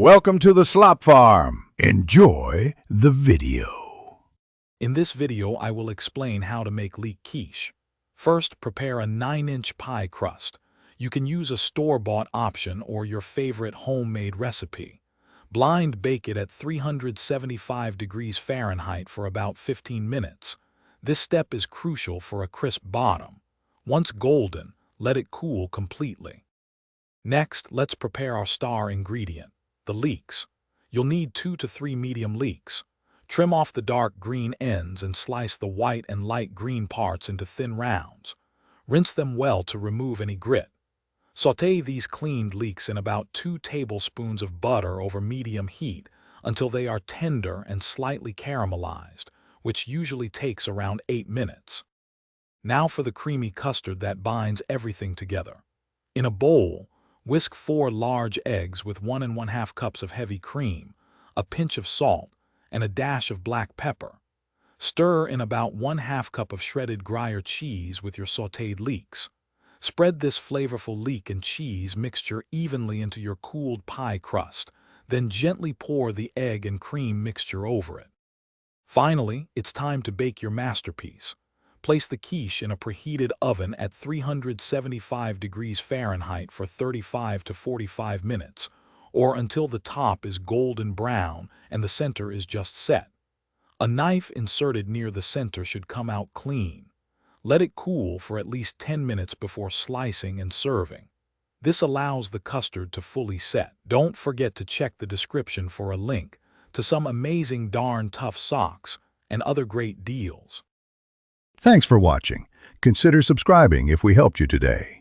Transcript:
Welcome to the Slop Farm. Enjoy the video. In this video, I will explain how to make leek quiche. First, prepare a 9-inch pie crust. You can use a store-bought option or your favorite homemade recipe. Blind bake it at 375 degrees Fahrenheit for about 15 minutes. This step is crucial for a crisp bottom. Once golden, let it cool completely. Next, let's prepare our star ingredient, the leeks. You'll need 2 to 3 medium leeks. Trim off the dark green ends and slice the white and light green parts into thin rounds. Rinse them well to remove any grit. Sauté these cleaned leeks in about 2 tablespoons of butter over medium heat until they are tender and slightly caramelized, which usually takes around 8 minutes. Now for the creamy custard that binds everything together. In a bowl, whisk 4 large eggs with 1 1/2 cups of heavy cream, a pinch of salt, and a dash of black pepper. Stir in about 1/2 cup of shredded Gruyere cheese with your sautéed leeks. Spread this flavorful leek and cheese mixture evenly into your cooled pie crust, then gently pour the egg and cream mixture over it. Finally, it's time to bake your masterpiece. Place the quiche in a preheated oven at 375 degrees Fahrenheit for 35 to 45 minutes, or until the top is golden brown and the center is just set. A knife inserted near the center should come out clean. Let it cool for at least 10 minutes before slicing and serving. This allows the custard to fully set. Don't forget to check the description for a link to some amazing darn tough socks and other great deals. Thanks for watching. Consider subscribing if we helped you today.